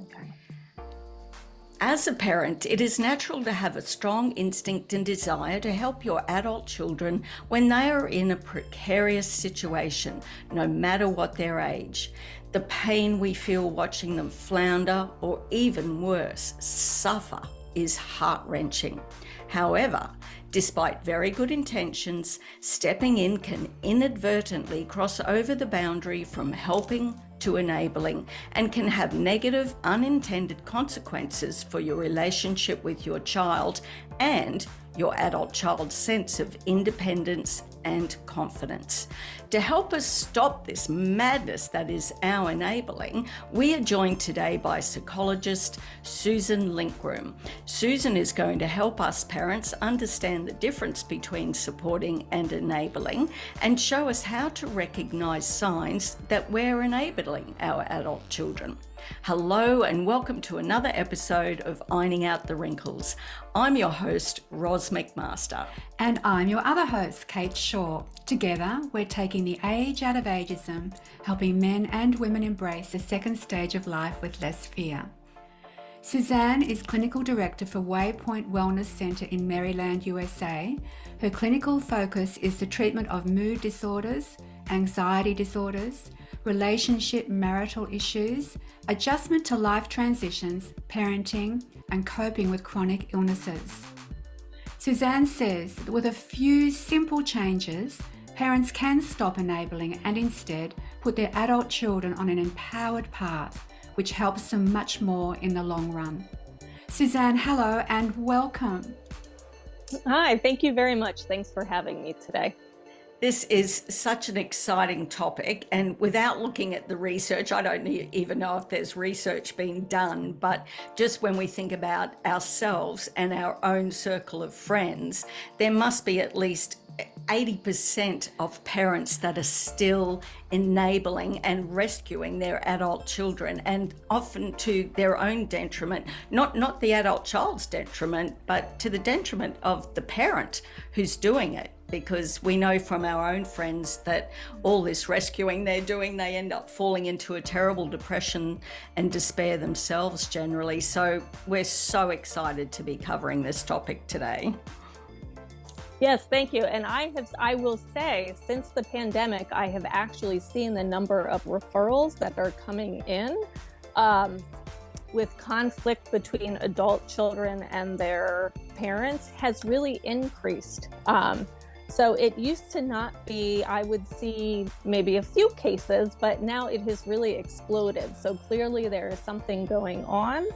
Okay. As a parent, it is natural to have a strong instinct and desire to help your adult children when they are in a precarious situation, no matter what their age. The pain we feel watching them flounder, or even worse, suffer, is heart-wrenching. However, despite very good intentions, stepping in can inadvertently cross over the boundary from helping to enabling and can have negative, unintended consequences for your relationship with your child and your adult child's sense of independence and confidence. To help us stop this madness that is our enabling, we are joined today by psychologist Suzanne Linkroum. Susan is going to help us parents understand the difference between supporting and enabling and show us how to recognize signs that we're enabling our adult children. Hello and welcome to another episode of Ironing Out the Wrinkles. I'm your host, Ros McMaster. And I'm your other host, Kate Shaw. Together, we're taking the age out of ageism, helping men and women embrace the second stage of life with less fear. Suzanne is Clinical Director for Waypoint Wellness Centre in Maryland, USA. Her clinical focus is the treatment of mood disorders, anxiety disorders, relationship marital issues, adjustment to life transitions, parenting, and coping with chronic illnesses. Suzanne says that with a few simple changes, parents can stop enabling and instead put their adult children on an empowered path, which helps them much more in the long run. Suzanne, hello and welcome. Hi, thank you very much. Thanks for having me today. This is such an exciting topic, and without looking at the research, I don't even know if there's research being done, but just when we think about ourselves and our own circle of friends, there must be at least 80% of parents that are still enabling and rescuing their adult children, and often to their own detriment, not the adult child's detriment, but to the detriment of the parent who's doing it. Because we know from our own friends that all this rescuing they're doing, they end up falling into a terrible depression and despair themselves generally. So we're so excited to be covering this topic today. Yes, thank you. And I will say, since the pandemic, I have actually seen the number of referrals that are coming in with conflict between adult children and their parents has really increased. So it used to not be, I would see maybe a few cases, but now it has really exploded. So clearly there is something going on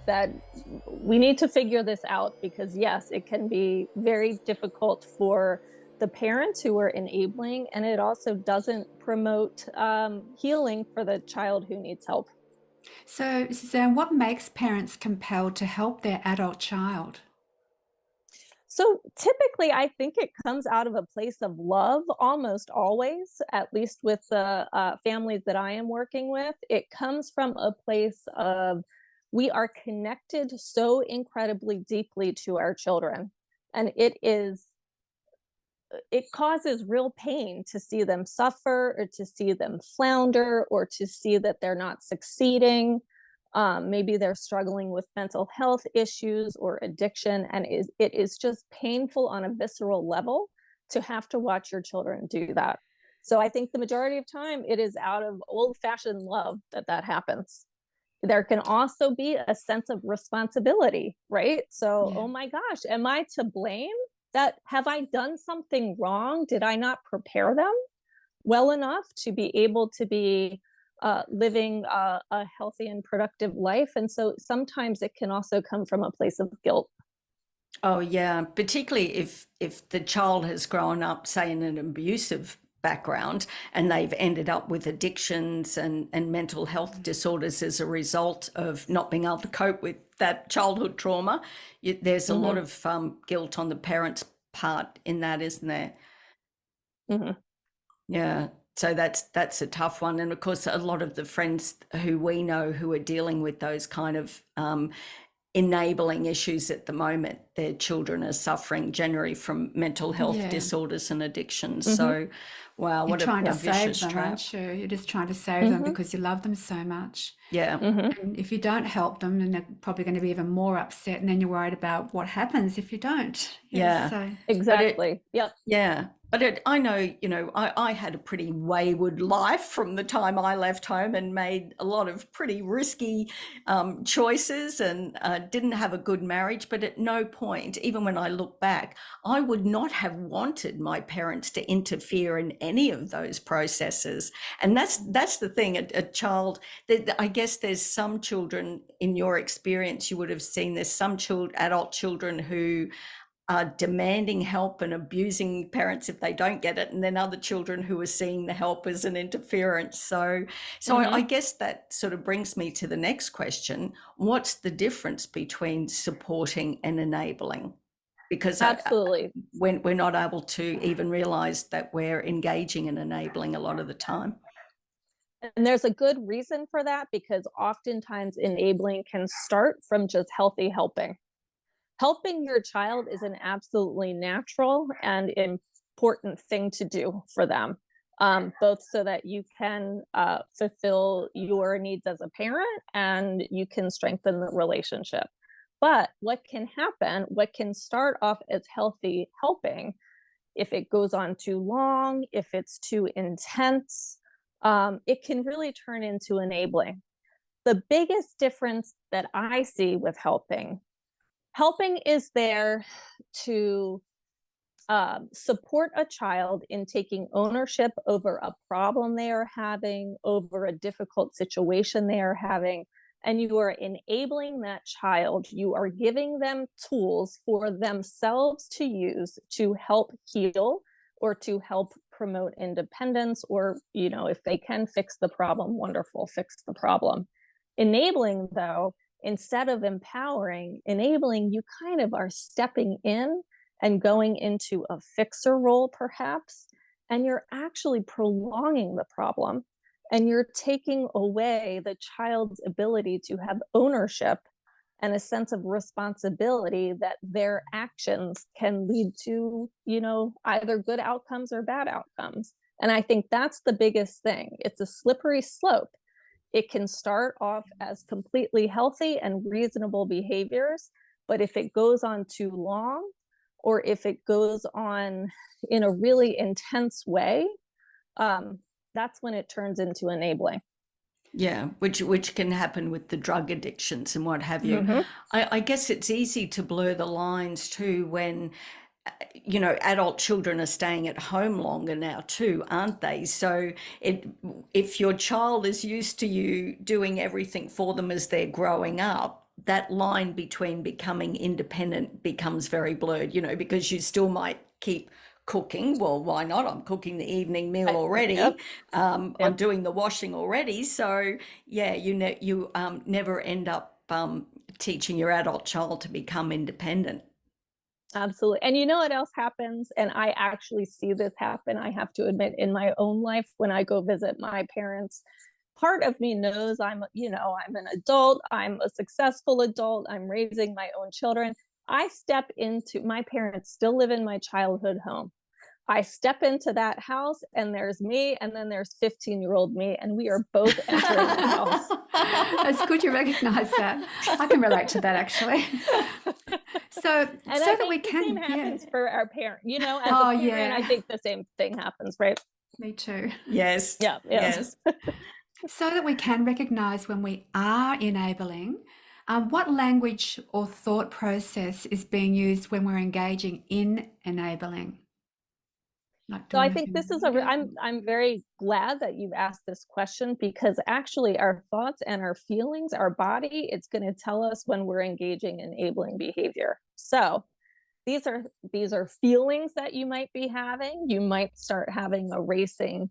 that we need to figure this out, because yes, it can be very difficult for the parents who are enabling, and it also doesn't promote healing for the child who needs help. So, Suzanne, what makes parents compelled to help their adult child? So typically, I think it comes out of a place of love, almost always, at least with the families that I am working with. It comes from a place of we are connected so incredibly deeply to our children. And it causes real pain to see them suffer, or to see them flounder, or to see that they're not succeeding. Maybe they're struggling with mental health issues or addiction, and it is just painful on a visceral level to have to watch your children do that. So I think the majority of time it is out of old-fashioned love that happens. There can also be a sense of responsibility, right? So, Yeah. Oh my gosh, am I to blame? Have I done something wrong? Did I not prepare them well enough to be able to be living a healthy and productive life? And so sometimes it can also come from a place of guilt. Oh yeah, particularly if the child has grown up, say, in an abusive background and they've ended up with addictions and mental health disorders as a result of not being able to cope with that childhood trauma. There's a lot of guilt on the parent's part in that, isn't there? Mm-hmm. Yeah. So that's a tough one. And of course, a lot of the friends who we know who are dealing with those kind of enabling issues at the moment, their children are suffering generally from mental health disorders and addictions. So Wow, You're what trying to a save vicious them, trap. aren't you? You're just trying to save them because you love them so much. Yeah. And if you don't help them, then they're probably going to be even more upset. And then you're worried about what happens if you don't. Yes, Yeah. so But it, Exactly. Yep. yeah. But I know, I had a pretty wayward life from the time I left home and made a lot of pretty risky choices and didn't have a good marriage. But at no point, even when I look back, I would not have wanted my parents to interfere in any of those processes. And that's the thing, a child, I guess there's some children in your experience, you would have seen there's some adult children who are demanding help and abusing parents if they don't get it, and then other children who are seeing the help as an interference. So I guess that sort of brings me to the next question. What's the difference between supporting and enabling? Because Absolutely. when we're not able to even realize that we're engaging and enabling a lot of the time. And there's a good reason for that, because oftentimes enabling can start from just healthy helping. Helping your child is an absolutely natural and important thing to do for them, both so that you can fulfill your needs as a parent and you can strengthen the relationship. But what can happen, what can start off as healthy helping, if it goes on too long, if it's too intense, it can really turn into enabling. The biggest difference that I see with helping is there to support a child in taking ownership over a problem they are having, over a difficult situation they are having, and you are enabling that child. You are giving them tools for themselves to use to help heal or to help promote independence, or, if they can fix the problem, wonderful, fix the problem. Enabling, though, instead of empowering, enabling, you kind of are stepping in and going into a fixer role, perhaps, and you're actually prolonging the problem, and you're taking away the child's ability to have ownership and a sense of responsibility that their actions can lead to, either good outcomes or bad outcomes. And I think that's the biggest thing. It's a slippery slope. It can start off as completely healthy and reasonable behaviors, but if it goes on too long, or if it goes on in a really intense way, that's when it turns into enabling. Yeah, which can happen with the drug addictions and what have you. I guess it's easy to blur the lines too when adult children are staying at home longer now too, aren't they? So if your child is used to you doing everything for them as they're growing up, that line between becoming independent becomes very blurred, because you still might keep cooking. Well, why not? I'm cooking the evening meal already. Yep. I'm doing the washing already. So yeah, you never end up teaching your adult child to become independent. Absolutely. And you know what else happens? And I actually see this happen, I have to admit, in my own life when I go visit my parents. Part of me knows I'm an adult, I'm a successful adult, I'm raising my own children. I step into, my parents still live in my childhood home. I step into that house and there's me, and then there's 15-year-old me, and we are both entering the house. It's good you recognize that. I can relate to that, actually. So that we can, the same happens for our parent, as a parent, yeah. I think the same thing happens, right? Me too. Yes. Yeah. Yes. So that we can recognize when we are enabling, what language or thought process is being used when we're engaging in enabling? So I think this is I'm very glad that you've asked this question, because actually our thoughts and our feelings, our body, it's going to tell us when we're engaging in enabling behavior. So these are feelings that you might be having. You might start having a racing,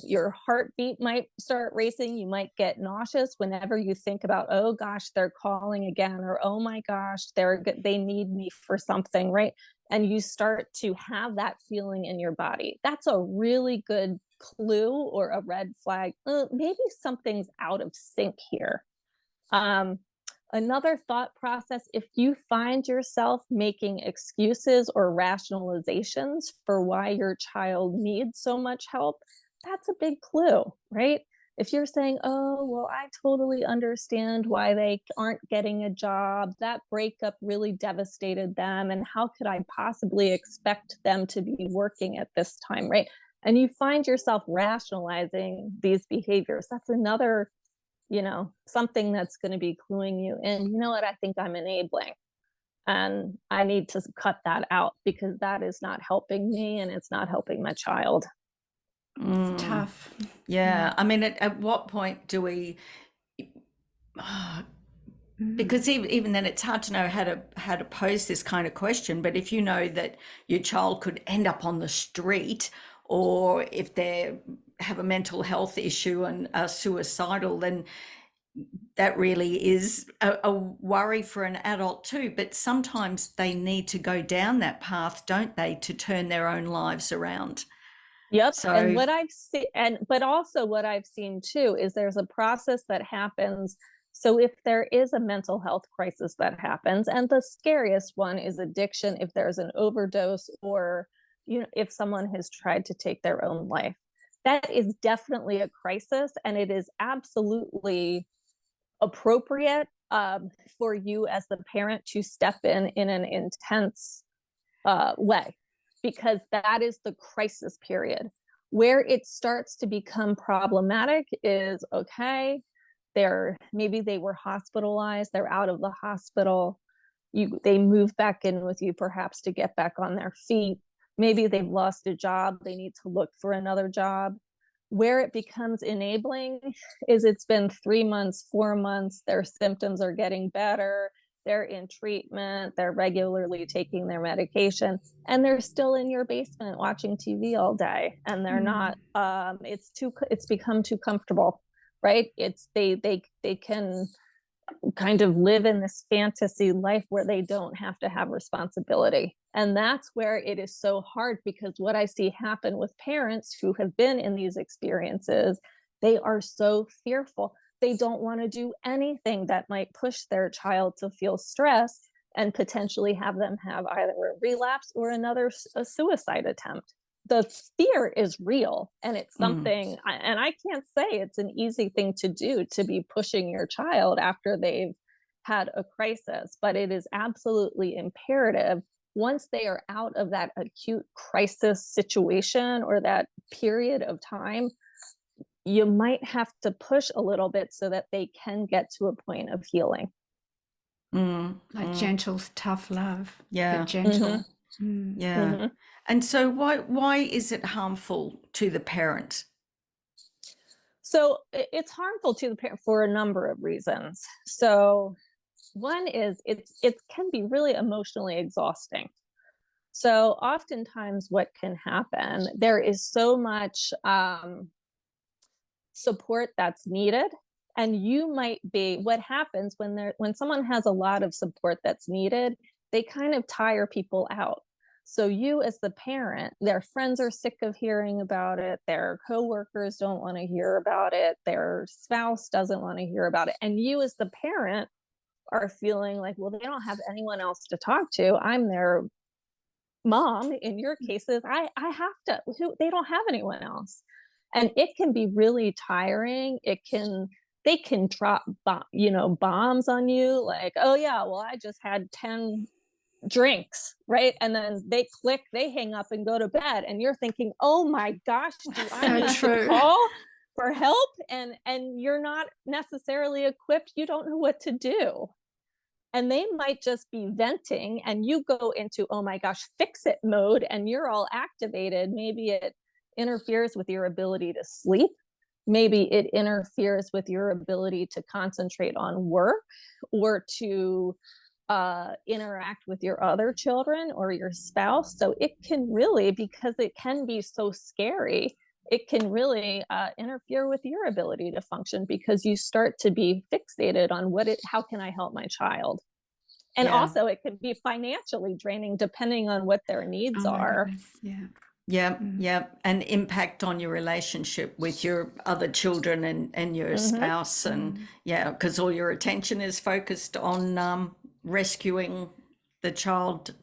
your heartbeat might start racing. You might get nauseous whenever you think about, oh gosh, they're calling again, or oh my gosh, they need me for something, right? And you start to have that feeling in your body. That's a really good clue or a red flag. Maybe something's out of sync here. Another thought process, if you find yourself making excuses or rationalizations for why your child needs so much help, that's a big clue, right? If you're saying, oh, well, I totally understand why they aren't getting a job, that breakup really devastated them, and how could I possibly expect them to be working at this time, right? And you find yourself rationalizing these behaviors. That's another, something that's going to be cluing you in. You know what? I think I'm enabling. And I need to cut that out because that is not helping me and it's not helping my child. It's tough. Yeah. I mean, at what point do we, because even then it's hard to know how to pose this kind of question, but if you know that your child could end up on the street, or if they have a mental health issue and are suicidal, then that really is a worry for an adult too. But sometimes they need to go down that path, don't they, to turn their own lives around. Yep. So, and what I've seen, but also what I've seen too, is there's a process that happens. So if there is a mental health crisis that happens, and the scariest one is addiction, if there's an overdose, or, if someone has tried to take their own life, that is definitely a crisis. And it is absolutely appropriate for you as the parent to step in an intense way, because that is the crisis period. Where it starts to become problematic is, okay, maybe they were hospitalized, they're out of the hospital, they move back in with you perhaps to get back on their feet. Maybe they've lost a job, they need to look for another job. Where it becomes enabling is it's been 3 months, 4 months, their symptoms are getting better, they're in treatment, they're regularly taking their medication, and they're still in your basement watching TV all day, and they're not, it's become too comfortable, right? They can kind of live in this fantasy life where they don't have to have responsibility. And that's where it is so hard, because what I see happen with parents who have been in these experiences, they are so fearful. They don't want to do anything that might push their child to feel stress and potentially have them have either a relapse or a suicide attempt. The fear is real, and it's something, and I can't say it's an easy thing to do, to be pushing your child after they've had a crisis, but it is absolutely imperative, once they are out of that acute crisis situation or that period of time, you might have to push a little bit so that they can get to a point of healing. Like gentle, tough love. Yeah. But gentle. Yeah. And so why is it harmful to the parent? So it's harmful to the parent for a number of reasons. So one is it can be really emotionally exhausting. So oftentimes what can happen, there is so much support that's needed. And you might be, what happens when someone has a lot of support that's needed, they kind of tire people out. So you as the parent, their friends are sick of hearing about it, their coworkers don't want to hear about it, their spouse doesn't want to hear about it. And you as the parent are feeling like, well, they don't have anyone else to talk to. I'm their mom. In your cases, I have to, they don't have anyone else. And it can be really tiring. They can drop bombs on you, like, oh yeah, well, I just had 10 drinks, right? And then they hang up and go to bed, and you're thinking, oh my gosh, do I need to call for help? And you're not necessarily equipped. You don't know what to do. And they might just be venting, and you go into, oh my gosh, fix it mode, and you're all activated. Maybe it interferes with your ability to sleep. Maybe it interferes with your ability to concentrate on work or to interact with your other children or your spouse. So it can really, because it can be so scary, it can really interfere with your ability to function, because you start to be fixated on how can I help my child? And also it can be financially draining depending on what their needs are. Yeah. Yeah, yeah, and impact on your relationship with your other children and your spouse, and yeah, because all your attention is focused on rescuing the child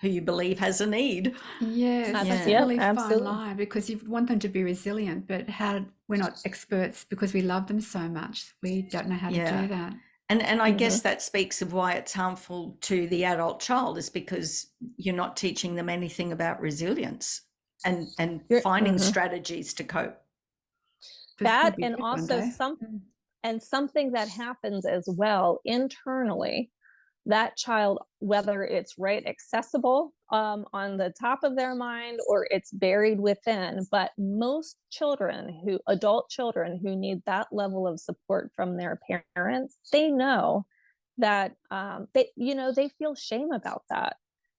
who you believe has a need. Yes, that's a Yep, really fine absolutely. line because you want them to be resilient, but how we're not experts because we love them so much. We don't know how to Yeah. do that. And I guess that speaks of why it's harmful to the adult child, is because you're not teaching them anything about resilience and You're, finding strategies to cope. Because it's going to that be and good one also day. something that happens as well internally, that child, whether it's right accessible on the top of their mind or it's buried within, but most adult children who need that level of support from their parents, they know that they feel shame about that.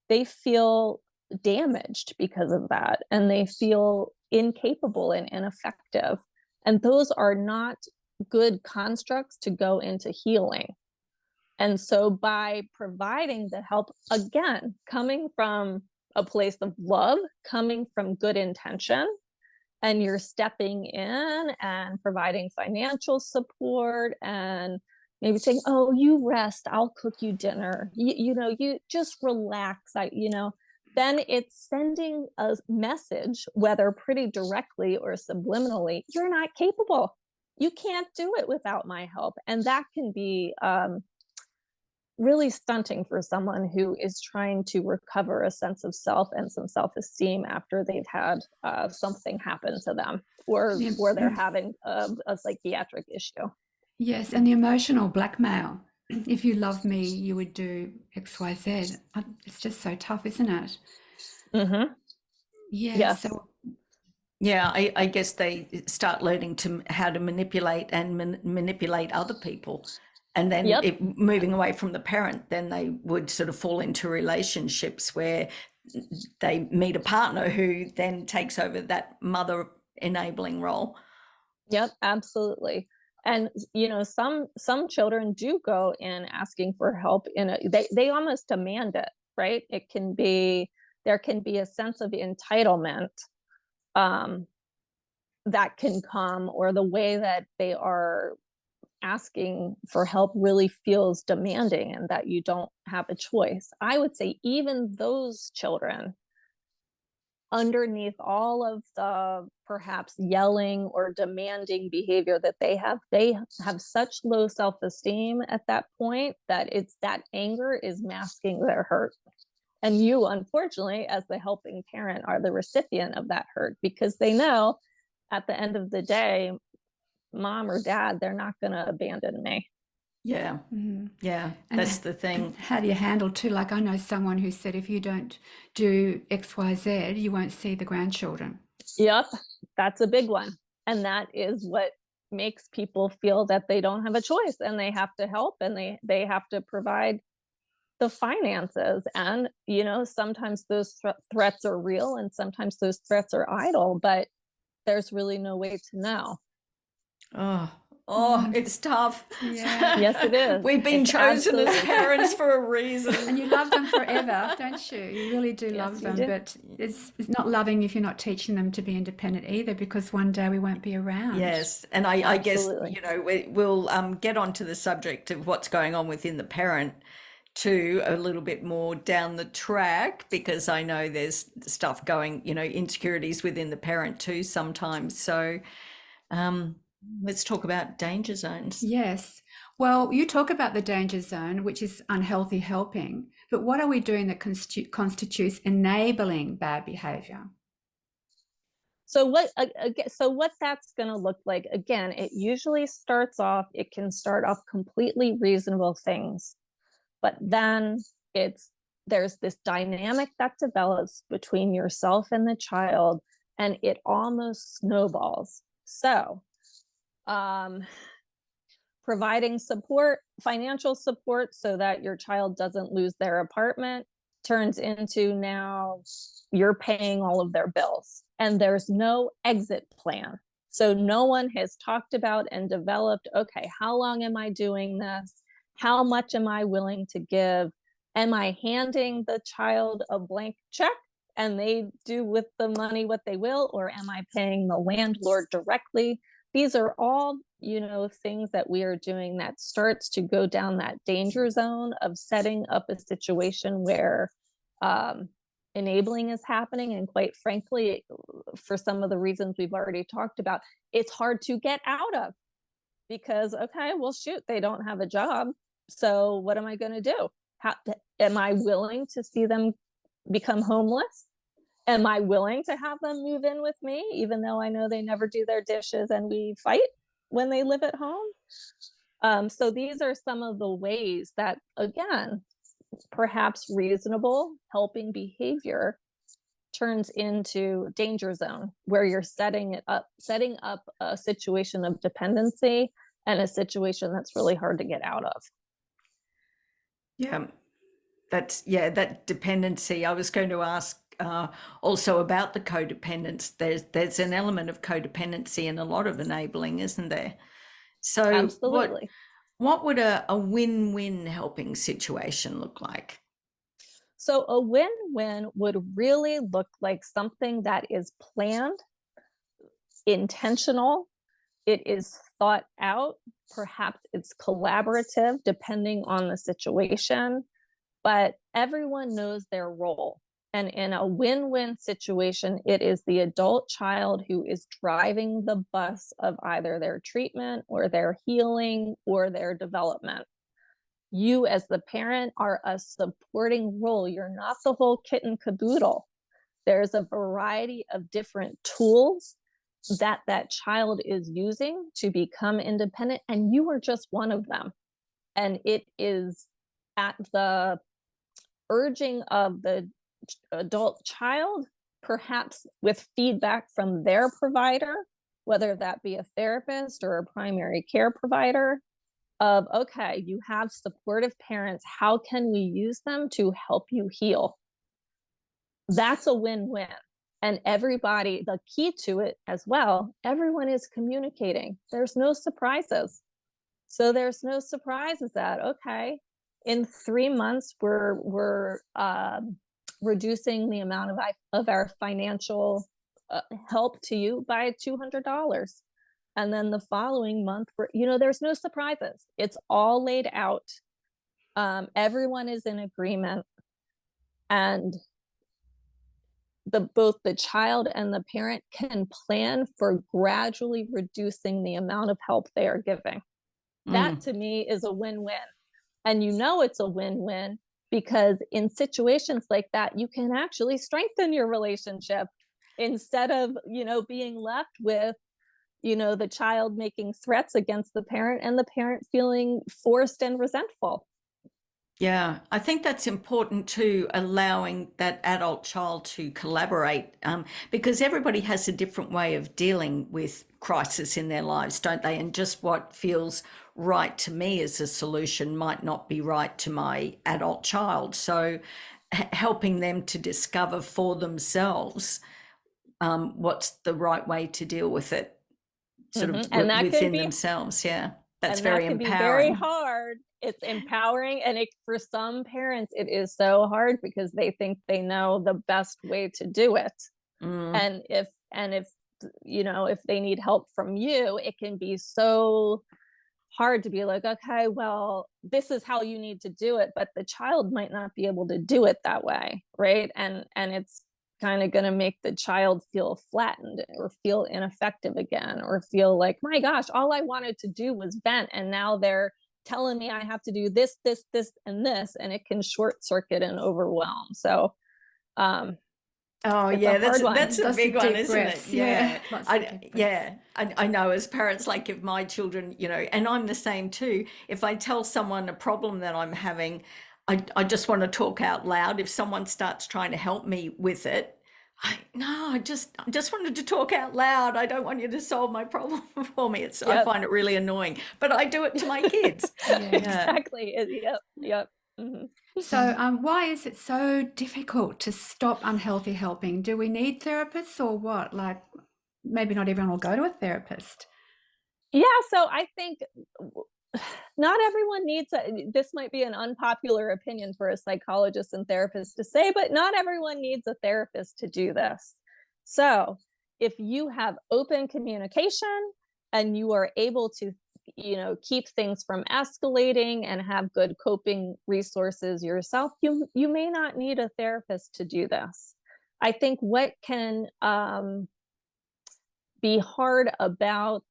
They feel damaged because of that, and they feel incapable and ineffective. And those are not good constructs to go into healing. And so by providing the help, again, coming from a place of love, coming from good intention, and you're stepping in and providing financial support and maybe saying, oh, you rest, I'll cook you dinner. You just relax. Then it's sending a message, whether pretty directly or subliminally, you're not capable. You can't do it without my help. And that can be really stunting for someone who is trying to recover a sense of self and some self-esteem after they've had something happen to them, or they're having a psychiatric issue. Yes, and the emotional blackmail. If you love me, you would do X, Y, Z. It's just so tough, isn't it? Mm-hmm. Yeah. Yes. So Yeah, I guess they start learning how to manipulate and manipulate other people. And then moving away from the parent, then they would sort of fall into relationships where they meet a partner who then takes over that mother enabling role. Yep, absolutely. And some children do go in asking for help they almost demand it, right? There can be a sense of entitlement that can come, or the way that they are asking for help really feels demanding and that you don't have a choice. I would say even those children, underneath all of the perhaps yelling or demanding behavior that they have such low self-esteem at that point that it's that anger is masking their hurt. And you, unfortunately, as the helping parent, are the recipient of that hurt, because they know at the end of the day, mom or dad, they're not going to abandon me. Yeah. Yeah. And that's the thing. How do you handle too? Like, I know someone who said, if you don't do X, Y, Z, you won't see the grandchildren. Yep. That's a big one. And that is what makes people feel that they don't have a choice, and they have to help, and they have to provide the finances. And, sometimes those threats are real, and sometimes those threats are idle, but there's really no way to know. Oh, it's tough. Yeah. Yes, it is. We've been chosen as parents for a reason. And you love them forever, don't you? You really do love them. But it's not loving if you're not teaching them to be independent either, because one day we won't be around. Yes. And I guess, we'll get onto the subject of what's going on within the parent too a little bit more down the track, because I know there's stuff going, insecurities within the parent too sometimes. So let's talk about danger zones. Yes. Well, you talk about the danger zone, which is unhealthy helping, but what are we doing that constitutes enabling bad behavior? So what that's going to look like, again, it can start off completely reasonable things, but then there's this dynamic that develops between yourself and the child, and it almost snowballs. So providing support, financial support, so that your child doesn't lose their apartment, turns into now you're paying all of their bills, and there's no exit plan. So no one has talked about and developed, okay, how long am I doing this? How much am I willing to give? Am I handing the child a blank check and they do with the money what they will, or am I paying the landlord directly? These are all, things that we are doing that starts to go down that danger zone of setting up a situation where enabling is happening. And quite frankly, for some of the reasons we've already talked about, it's hard to get out of, because, okay, well, shoot, they don't have a job. So what am I going to do? Am I willing to see them become homeless? Am I willing to have them move in with me, even though I know they never do their dishes and we fight when they live at home? So these are some of the ways that, again, perhaps reasonable helping behavior turns into danger zone, where you're setting up a situation of dependency and a situation that's really hard to get out of. Yeah, that dependency. I was going to ask also about the codependence. There's an element of codependency in a lot of enabling, isn't there? So absolutely. What would a win-win helping situation look like? So a win-win would really look like something that is planned, intentional, it is thought out, perhaps it's collaborative depending on the situation, but everyone knows their role. And in a win-win situation, it is the adult child who is driving the bus of either their treatment or their healing or their development. You as the parent are a supporting role. You're not the whole kit and caboodle. There's a variety of different tools that child is using to become independent, and you are just one of them. And it is at the urging of the adult child, perhaps with feedback from their provider, whether that be a therapist or a primary care provider, of, okay, you have supportive parents, how can we use them to help you heal? That's a win-win. And everybody, the key to it as well, everyone is communicating. There's no surprises. So there's no surprises that, okay, in 3 months, we're reducing the amount of our financial help to you by $200. And then the following month, there's no surprises. It's all laid out. Everyone is in agreement. And both the child and the parent can plan for gradually reducing the amount of help they are giving. That to me is a win-win. And it's a win-win because in situations like that, you can actually strengthen your relationship instead of, being left with, the child making threats against the parent and the parent feeling forced and resentful. Yeah, I think that's important too, allowing that adult child to collaborate, because everybody has a different way of dealing with crisis in their lives, don't they? And just what feels right to me as a solution might not be right to my adult child. So helping them to discover for themselves what's the right way to deal with it, sort of within themselves. Yeah, that's very empowering. Be very hard. It's empowering, and for some parents it is so hard because they think they know the best way to do it. And if they need help from you, it can be so hard to be like, okay, well, this is how you need to do it, but the child might not be able to do it that way, right? And it's kind of going to make the child feel flattened or feel ineffective again, or feel like, my gosh, all I wanted to do was vent, and now they're telling me I have to do this, and this, and it can short circuit and overwhelm. So, that's a big one, isn't it? Yeah. I know as parents, like if my children, and I'm the same too, if I tell someone a problem that I'm having, I just want to talk out loud. If someone starts trying to help me with it, I just wanted to talk out loud. I don't want you to solve my problem for me. I find it really annoying, but I do it to my kids. Exactly. Yep. Mm-hmm. So why is it so difficult to stop unhealthy helping? Do we need therapists or what? Like, maybe not everyone will go to a therapist. Yeah. So I think not everyone needs this might be an unpopular opinion for a psychologist and therapist to say, but not everyone needs a therapist to do this. So if you have open communication and you are able to, keep things from escalating and have good coping resources yourself, you may not need a therapist to do this. I think what can be hard about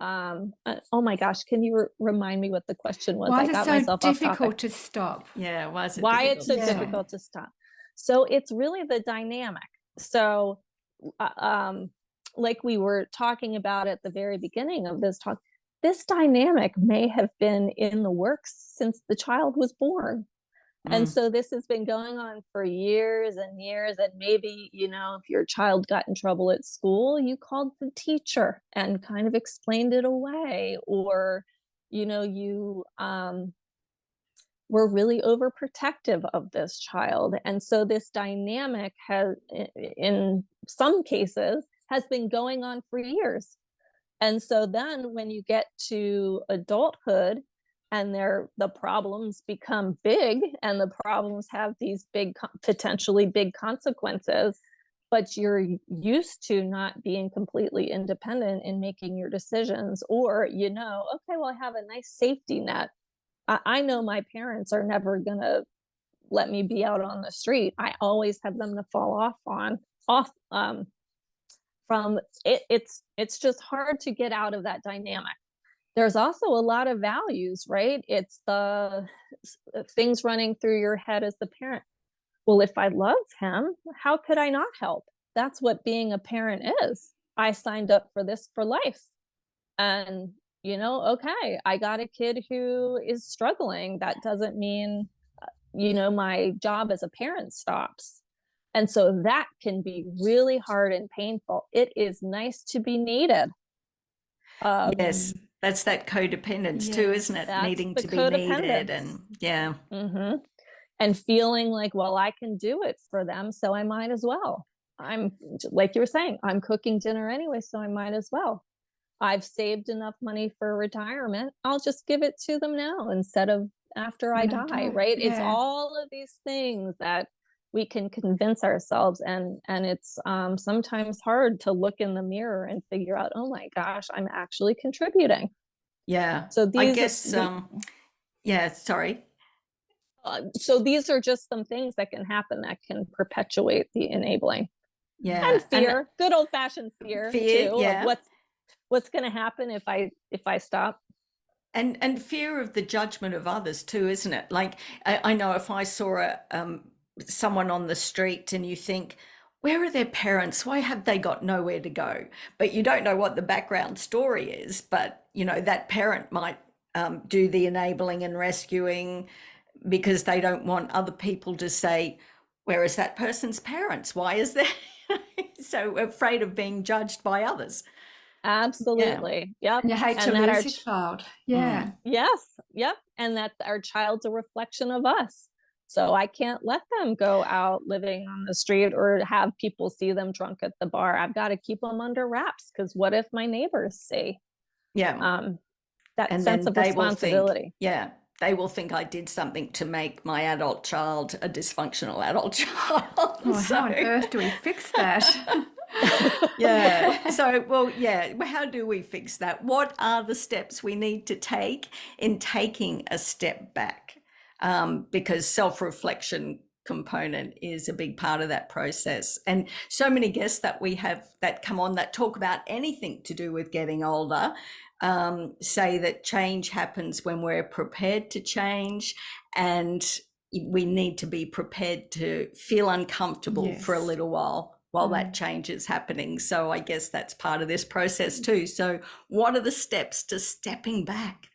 oh my gosh, can you remind me what the question was? Why I is it got so myself off difficult topic. to stop? Yeah, why is it Why it's so difficult? difficult to stop? So it's really the dynamic. So like we were talking about at the very beginning of this talk, this dynamic may have been in the works since the child was born. And so this has been going on for years and years. And maybe, if your child got in trouble at school, you called the teacher and kind of explained it away. Or, you were really overprotective of this child. And so this dynamic has, in some cases, has been going on for years. And so then when you get to adulthood, and the problems become big, and the problems have these potentially big consequences, but you're used to not being completely independent in making your decisions, or, okay, well, I have a nice safety net. I know my parents are never going to let me be out on the street. I always have them to fall off from it. It's just hard to get out of that dynamic. There's also a lot of values, right? It's the things running through your head as the parent. Well, if I love him, how could I not help? That's what being a parent is. I signed up for this for life. And, okay, I got a kid who is struggling. That doesn't mean, my job as a parent stops. And so that can be really hard and painful. It is nice to be needed. Yes, that's that codependence too, isn't it? Needing to be needed, and and feeling like, well, I can do it for them, so I might as well. I'm, like you were saying, I'm cooking dinner anyway, so I might as well. I've saved enough money for retirement. I'll just give it to them now instead of after I die, right? Yeah. It's all of these things that we can convince ourselves, and it's sometimes hard to look in the mirror and figure out, oh my gosh, I'm actually contributing. Yeah. So these, I guess, yeah, sorry. So these are just some things that can happen that can perpetuate the enabling. Yeah. And fear, and good old fashioned fear too, yeah. of what's going to happen if I stop. And fear of the judgment of others too, isn't it? Like, I know if I saw someone on the street and you think, where are their parents? Why have they got nowhere to go? But you don't know what the background story is. But, that parent might do the enabling and rescuing because they don't want other people to say, where is that person's parents? Why is there so afraid of being judged by others? Absolutely. Yeah. Yep. And you hate to lose your child. Yeah. Yes. Yep. And that our child's a reflection of us. So I can't let them go out living on the street or have people see them drunk at the bar. I've got to keep them under wraps, because what if my neighbors see? Yeah. That and sense of responsibility. They will think I did something to make my adult child a dysfunctional adult child. Oh, how on earth do we fix that? Yeah. So, well, yeah. How do we fix that? What are the steps we need to take in taking a step back? Because self-reflection component is a big part of that process. And so many guests that we have that come on that talk about anything to do with getting older say that change happens when we're prepared to change, and we need to be prepared to feel uncomfortable for a little while that change is happening. So I guess that's part of this process too. So what are the steps to stepping back?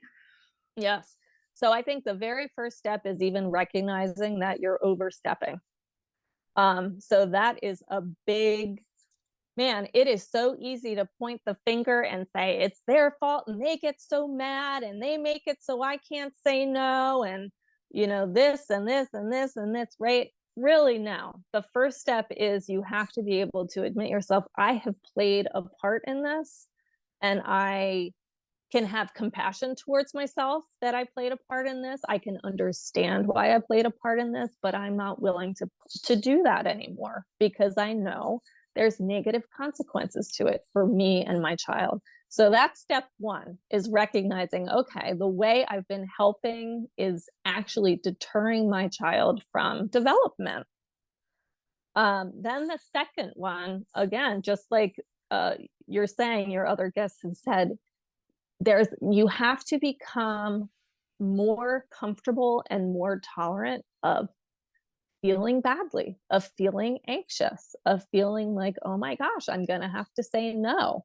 Yes. So I think the very first step is even recognizing that you're overstepping. So that is a big, man, it is so easy to point the finger and say it's their fault, and they get so mad and they make it so I can't say no, and this and this and this and this, right? Really, no. The first step is you have to be able to admit yourself, I have played a part in this, and I can have compassion towards myself that I played a part in this. I can understand why I played a part in this, but I'm not willing to do that anymore because I know there's negative consequences to it for me and my child. So that's step one, is recognizing, okay, the way I've been helping is actually deterring my child from development. Then the second one, again, just like you're saying, your other guests have said, you have to become more comfortable and more tolerant of feeling badly, of feeling anxious, of feeling like, oh my gosh, I'm going to have to say no.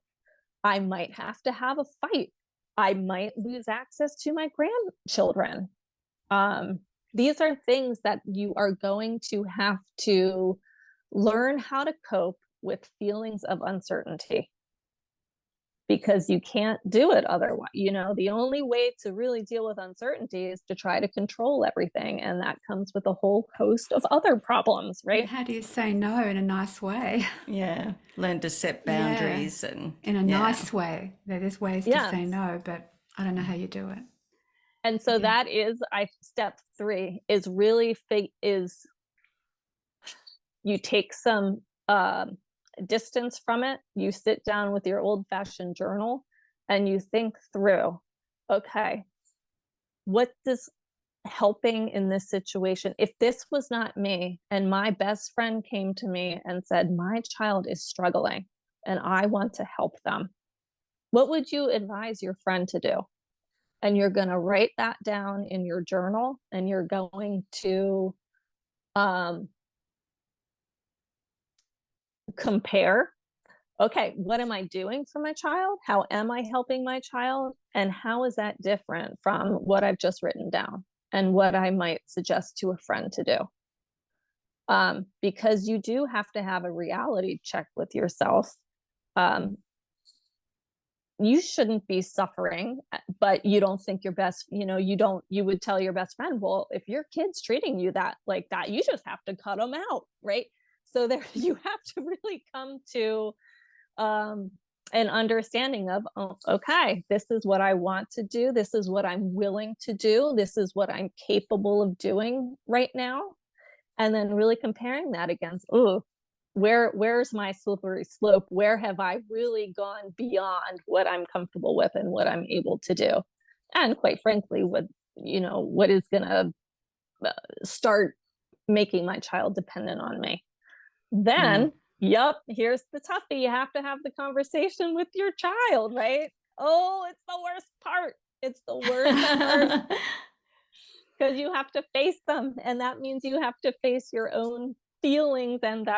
I might have to have a fight. I might lose access to my grandchildren. These are things that you are going to have to learn how to cope with feelings of uncertainty, because you can't do it otherwise. The only way to really deal with uncertainty is to try to control everything. And that comes with a whole host of other problems, right? How do you say no in a nice way? Yeah. Learn to set boundaries and in a nice way. There's ways to say no, but I don't know how you do it. And so that is step 3 is really is you take some distance from it. You sit down with your old-fashioned journal and you think through, okay, what does helping in this situation, if this was not me and my best friend came to me and said, my child is struggling and I want to help them, what would you advise your friend to do? And you're going to write that down in your journal, and you're going to compare, okay, what am I doing for my child? How am I helping my child? And how is that different from what I've just written down and what I might suggest to a friend to do? Because you do have to have a reality check with yourself. You shouldn't be suffering, but you don't think your best, you would tell your best friend, well, if your kid's treating you like that, you just have to cut them out, right? So there, you have to really come to an understanding of, oh, okay, this is what I want to do. This is what I'm willing to do. This is what I'm capable of doing right now. And then really comparing that against, oh, where's my slippery slope? Where have I really gone beyond what I'm comfortable with and what I'm able to do? And quite frankly, what is going to start making my child dependent on me? Then, here's the toughie. You have to have the conversation with your child, right? Oh, it's the worst part. It's the worst part. Because you have to face them. And that means you have to face your own feelings and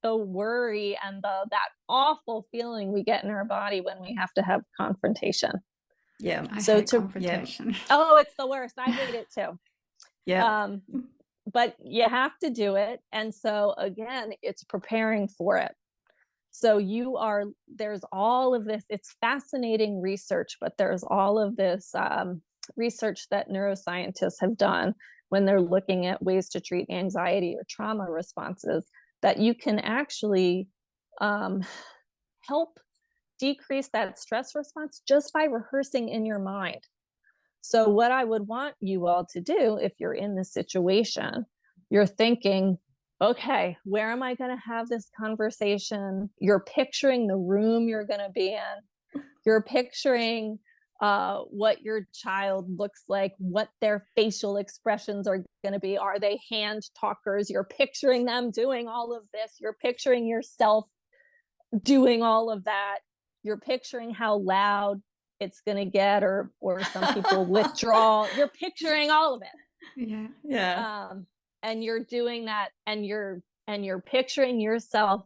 the worry and that awful feeling we get in our body when we have to have confrontation. Yeah. I hate confrontation. Yeah. Oh, it's the worst. I hate it too. Yeah. But you have to do it. And so again, it's preparing for it. So there's all of this, it's fascinating research, but there's all of this research that neuroscientists have done when they're looking at ways to treat anxiety or trauma responses, that you can actually help decrease that stress response just by rehearsing in your mind. So what I would want you all to do, if you're in this situation, you're thinking, okay, where am I going to have this conversation? You're picturing the room you're going to be in. You're picturing what your child looks like, what their facial expressions are going to be. Are they hand talkers? You're picturing them doing all of this. You're picturing yourself doing all of that. You're picturing how loud it's going to get, or some people withdraw. You're picturing all of it. Yeah. And you're doing that, and you're picturing yourself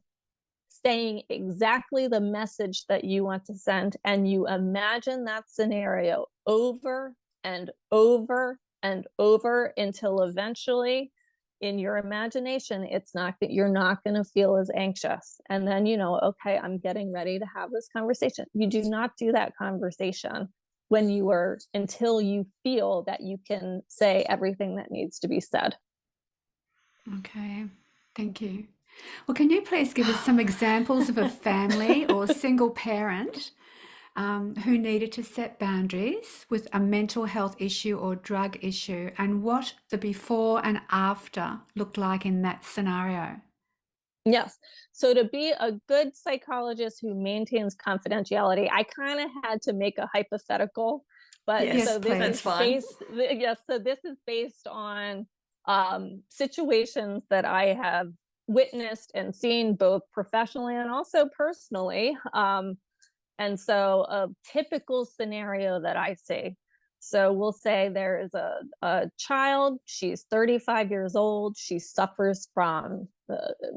saying exactly the message that you want to send, and you imagine that scenario over and over and over until eventually in your imagination you're not going to feel as anxious. And then okay, I'm getting ready to have this conversation. You do not do that conversation until you feel that you can say everything that needs to be said. Okay, thank you. Well, can you please give us some examples of a family or single parent who needed to set boundaries with a mental health issue or drug issue, and what the before and after looked like in that scenario. Yes. So to be a good psychologist who maintains confidentiality, I kind of had to make a hypothetical, but Yes, so this that's is fine. yes, so this is based on situations that I have witnessed and seen both professionally and also personally. And so a typical scenario that I see. So we'll say there is a child, she's 35 years old, she suffers from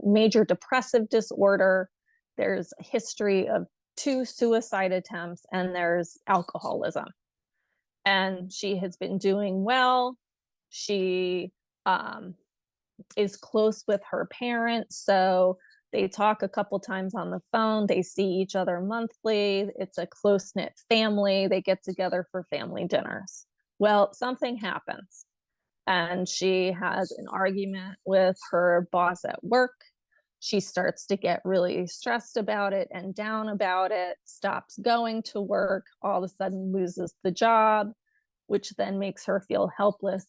major depressive disorder. There's a history of 2 suicide attempts, and there's alcoholism. And she has been doing well. She is close with her parents. So they talk a couple times on the phone. They see each other monthly. It's a close-knit family. They get together for family dinners. Well, something happens, and she has an argument with her boss at work. She starts to get really stressed about it and down about it, stops going to work, all of a sudden loses the job, which then makes her feel helpless.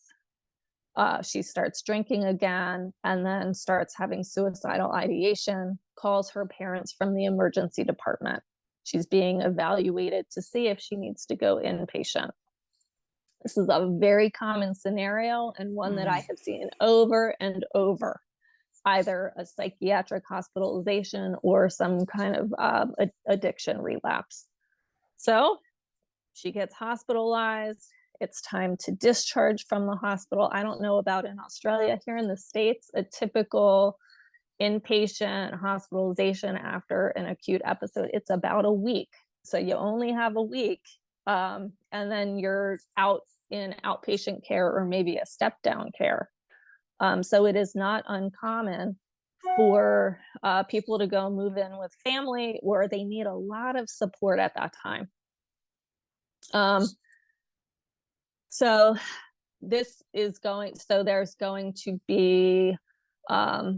She starts drinking again, and then starts having suicidal ideation, calls her parents from the emergency department. She's being evaluated to see if she needs to go inpatient. This is a very common scenario, and one that I have seen over and over, either a psychiatric hospitalization or some kind of addiction relapse. So she gets hospitalized. It's time to discharge from the hospital. I don't know about in Australia. Here in the States, a typical inpatient hospitalization after an acute episode, it's about a week. So you only have a week, and then you're out in outpatient care or maybe a step down care. So it is not uncommon for people to go move in with family where they need a lot of support at that time. So this is going, so there's going to be a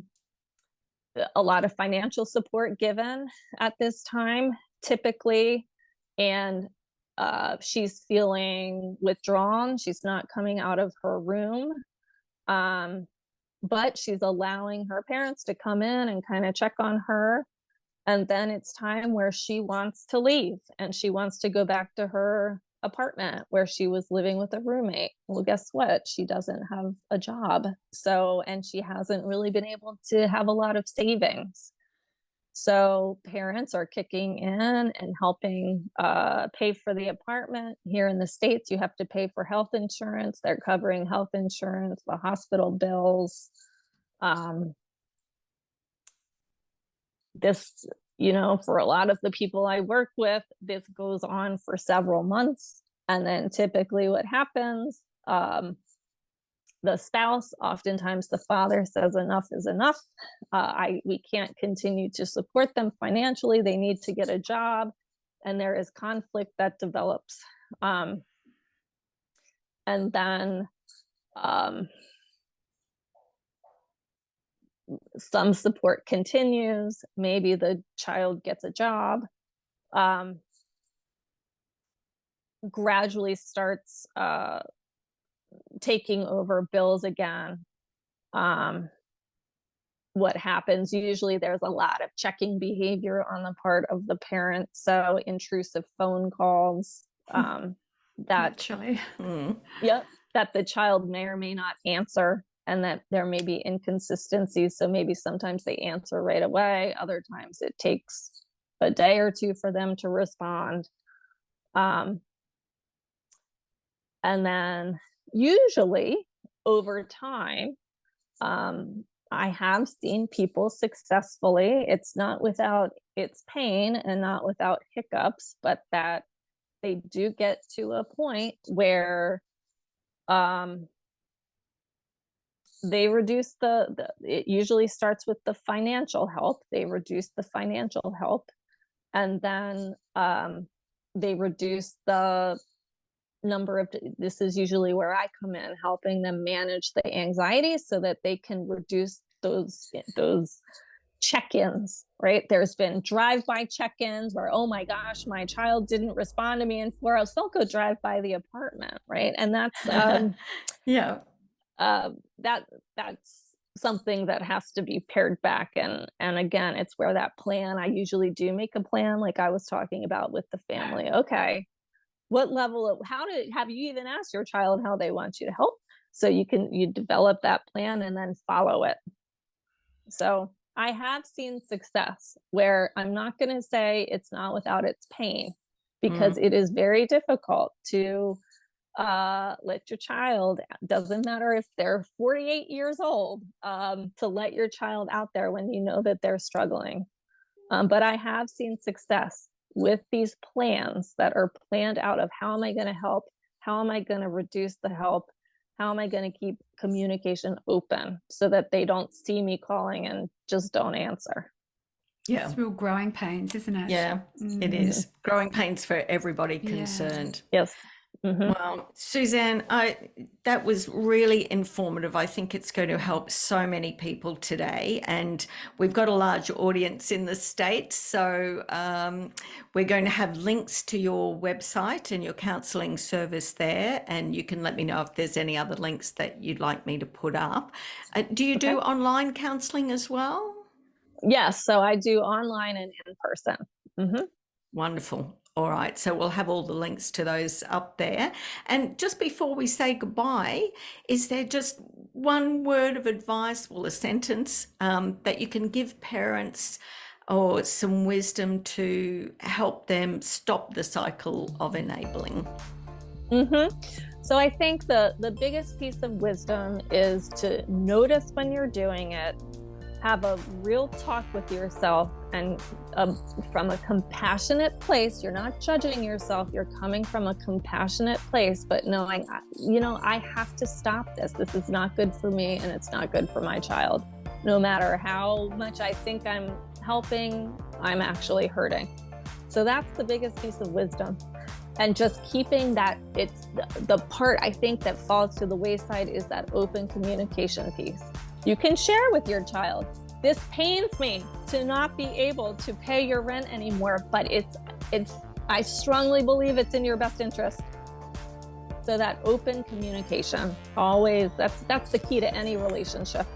lot of financial support given at this time, typically, and she's feeling withdrawn. She's not coming out of her room, but she's allowing her parents to come in and kind of check on her. And then it's time where she wants to leave and she wants to go back to her apartment where she was living with a roommate. Well, guess what? She doesn't have a job. So, and she hasn't really been able to have a lot of savings. So parents are kicking in and helping pay for the apartment. Here in the States, you have to pay for health insurance. They're covering health insurance, the hospital bills. This, for a lot of the people I work with, this goes on for several months. And then typically what happens, the spouse, oftentimes the father, says enough is enough. We can't continue to support them financially. They need to get a job. And there is conflict that develops. And then some support continues. Maybe the child gets a job, gradually starts taking over bills again. What happens, usually there's a lot of checking behavior on the part of the parent. So intrusive phone calls that Actually. that the child may or may not answer, and that there may be inconsistencies. So maybe sometimes they answer right away. Other times it takes a day or two for them to respond. And then usually over time, I have seen people successfully, it's not without its pain and not without hiccups, but that they do get to a point where they reduce it usually starts with the financial help. They reduce the financial help, and then they reduce the number of, this is usually where I come in, helping them manage the anxiety so that they can reduce those check-ins, right? There's been drive-by check-ins where, oh my gosh, my child didn't respond to me in 4 hours. Don't go drive by the apartment, right? And that's Yeah. that's something that has to be pared back. And again, it's where that plan, I usually do make a plan, like I was talking about with the family. Okay, what level of, have you even asked your child how they want you to help? So you develop that plan and then follow it. So I have seen success where I'm not going to say it's not without its pain, because it is very difficult to let your child, doesn't matter if they're 48 years old, to let your child out there when you know that they're struggling. But I have seen success with these plans that are planned out of, how am I going to help? How am I going to reduce the help? How am I going to keep communication open so that they don't see me calling and just don't answer? Yeah. It's real growing pains, isn't it? Yeah, it is. Growing pains for everybody concerned. Yes. Well, Suzanne, that was really informative. I think it's going to help so many people today, and we've got a large audience in the States, so we're going to have links to your website and your counselling service there, and you can let me know if there's any other links that you'd like me to put up. Do you do online counselling as well? Yes, so I do online and in person. Wonderful. All right, so we'll have all the links to those up there. And just before we say goodbye, is there just one word of advice, well, a sentence that you can give parents, or some wisdom to help them stop the cycle of enabling? So I think the biggest piece of wisdom is to notice when you're doing it, have a real talk with yourself, and from a compassionate place. You're not judging yourself, you're coming from a compassionate place, but knowing, I have to stop this. This is not good for me, and it's not good for my child. No matter how much I think I'm helping, I'm actually hurting. So that's the biggest piece of wisdom. And just keeping that, it's the part I think that falls to the wayside is that open communication piece. You can share with your child, this pains me to not be able to pay your rent anymore, but I strongly believe it's in your best interest. So that open communication, always, that's the key to any relationship.